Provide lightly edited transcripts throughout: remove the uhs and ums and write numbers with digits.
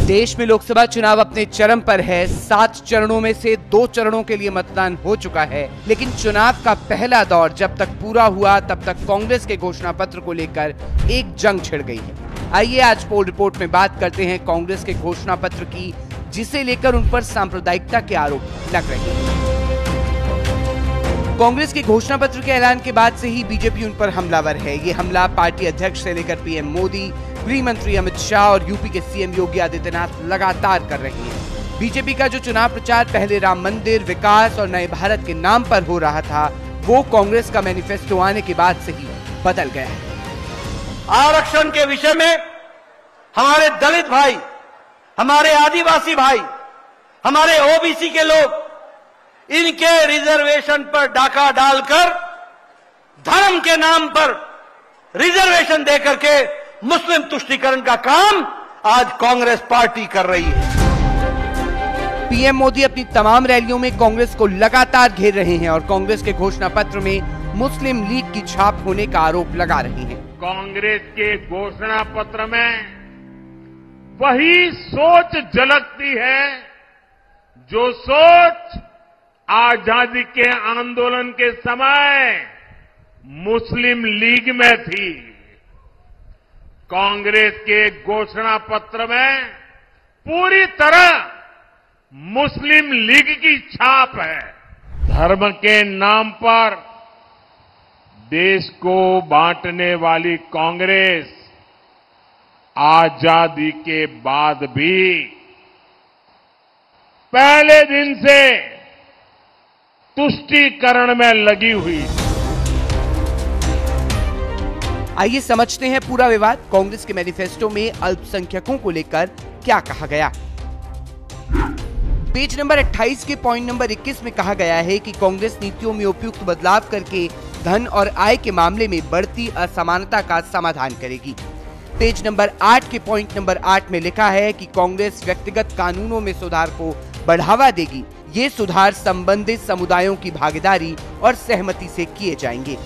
देश में लोकसभा चुनाव अपने चरम पर है। 7 चरणों में से 2 चरणों के लिए मतदान हो चुका है, लेकिन चुनाव का पहला दौर जब तक पूरा हुआ तब तक कांग्रेस के घोषणा पत्र को लेकर एक जंग छिड़ गई है। आइए आज पोल रिपोर्ट में बात करते हैं कांग्रेस के घोषणा पत्र की, जिसे लेकर उन पर सांप्रदायिकता के आरोप लग रहे हैं। कांग्रेस के घोषणा पत्र के ऐलान के बाद से ही बीजेपी उन पर हमलावर है। ये हमला पार्टी अध्यक्ष से लेकर पीएम मोदी, गृह मंत्री अमित शाह और यूपी के सीएम योगी आदित्यनाथ लगातार कर रहे हैं। बीजेपी का जो चुनाव प्रचार पहले राम मंदिर, विकास और नए भारत के नाम पर हो रहा था, वो कांग्रेस का मैनिफेस्टो आने के बाद से ही बदल गया है। आरक्षण के विषय में हमारे दलित भाई, हमारे आदिवासी भाई, हमारे ओबीसी के लोग इनके रिजर्वेशन पर डाका डालकर धर्म के नाम पर रिजर्वेशन देकर के मुस्लिम तुष्टीकरण का काम आज कांग्रेस पार्टी कर रही है। पीएम मोदी अपनी तमाम रैलियों में कांग्रेस को लगातार घेर रहे हैं और कांग्रेस के घोषणा पत्र में मुस्लिम लीग की छाप होने का आरोप लगा रहे हैं। कांग्रेस के घोषणा पत्र में वही सोच झलकती है जो सोच आजादी के आंदोलन के समय मुस्लिम लीग में थी। कांग्रेस के घोषणा पत्र में पूरी तरह मुस्लिम लीग की छाप है। धर्म के नाम पर देश को बांटने वाली कांग्रेस आजादी के बाद भी पहले दिन से तुष्टीकरण में लगी हुई। आइए समझते हैं पूरा विवाद। कांग्रेस के मैनिफेस्टो में अल्पसंख्यकों को लेकर क्या कहा गया। पेज नंबर 28 के पॉइंट नंबर 21 में कहा गया है कि कांग्रेस नीतियों में उपयुक्त बदलाव करके धन और आय के मामले में बढ़ती असमानता का समाधान करेगी। पेज नंबर 8 के पॉइंट नंबर 8 में लिखा है कि कांग्रेस व्यक्तिगत कानूनों में सुधार को बढ़ावा देगी। ये सुधार संबंधित समुदायों की भागीदारी और सहमति से किए जाएंगे।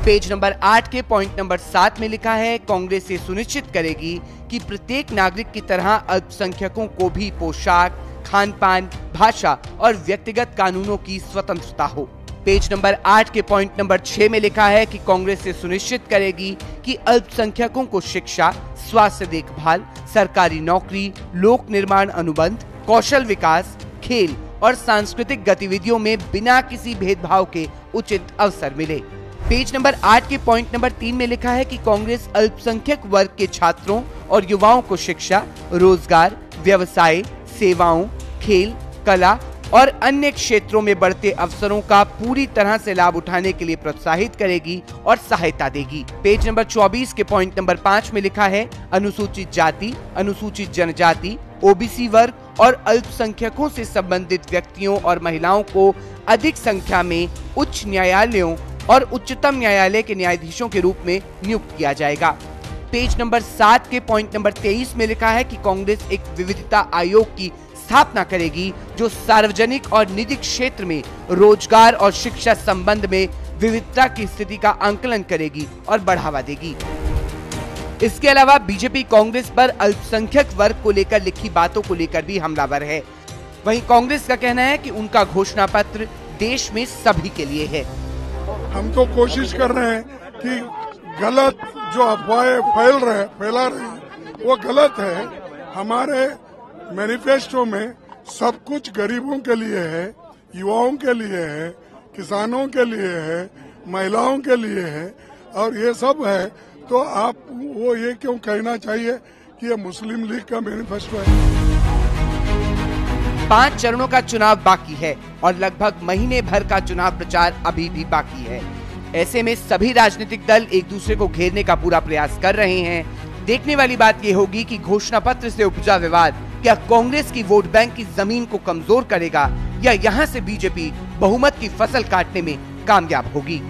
पेज नंबर 8 के पॉइंट नंबर 7 में लिखा है कांग्रेस ये सुनिश्चित करेगी कि प्रत्येक नागरिक की तरह अल्पसंख्यकों को भी पोशाक, खान पान, भाषा और व्यक्तिगत कानूनों की स्वतंत्रता हो। पेज नंबर 8 के पॉइंट नंबर 6 में लिखा है कि कांग्रेस ये सुनिश्चित करेगी कि अल्पसंख्यकों को शिक्षा, स्वास्थ्य देखभाल, सरकारी नौकरी, लोक निर्माण अनुबंध, कौशल विकास, खेल और सांस्कृतिक गतिविधियों में बिना किसी भेदभाव के उचित अवसर मिले। पेज नंबर 8 के पॉइंट नंबर 3 में लिखा है कि कांग्रेस अल्पसंख्यक वर्ग के छात्रों और युवाओं को शिक्षा, रोजगार, व्यवसाय, सेवाओं, खेल, कला और अन्य क्षेत्रों में बढ़ते अवसरों का पूरी तरह से लाभ उठाने के लिए प्रोत्साहित करेगी और सहायता देगी। पेज नंबर 24 के पॉइंट नंबर 5 में लिखा है अनुसूचित जाति, अनुसूचित जनजाति, ओबीसी वर्ग और अल्पसंख्यकों से संबंधित व्यक्तियों और महिलाओं को अधिक संख्या में उच्च न्यायालयों और उच्चतम न्यायालय के न्यायाधीशों के रूप में नियुक्त किया जाएगा। पेज नंबर 7 के पॉइंट नंबर 23 में लिखा है कि कांग्रेस एक विविधता आयोग की स्थापना करेगी जो सार्वजनिक और निजी क्षेत्र में रोजगार और शिक्षा संबंध में विविधता की स्थिति का आंकलन करेगी और बढ़ावा देगी। इसके अलावा बीजेपी कांग्रेस पर अल्पसंख्यक वर्ग को लेकर लिखी बातों को लेकर भी हमलावर है। वहीं कांग्रेस का कहना है कि उनका घोषणा पत्र देश में सभी के लिए है। हम तो कोशिश कर रहे हैं कि गलत जो अफवाहें फैला रहे हैं वो गलत है। हमारे मैनिफेस्टो में सब कुछ गरीबों के लिए है, युवाओं के लिए है, किसानों के लिए है, महिलाओं के लिए है और ये सब है। तो आप वो ये क्यों कहना चाहिए कि ये मुस्लिम लीग का मैनिफेस्टो है। 5 चरणों का चुनाव बाकी है और लगभग महीने भर का चुनाव प्रचार अभी भी बाकी है। ऐसे में सभी राजनीतिक दल एक दूसरे को घेरने का पूरा प्रयास कर रहे हैं। देखने वाली बात यह होगी कि घोषणा पत्र से उपजा विवाद क्या कांग्रेस की वोट बैंक की जमीन को कमजोर करेगा या यहां से बीजेपी बहुमत की फसल काटने में कामयाब होगी।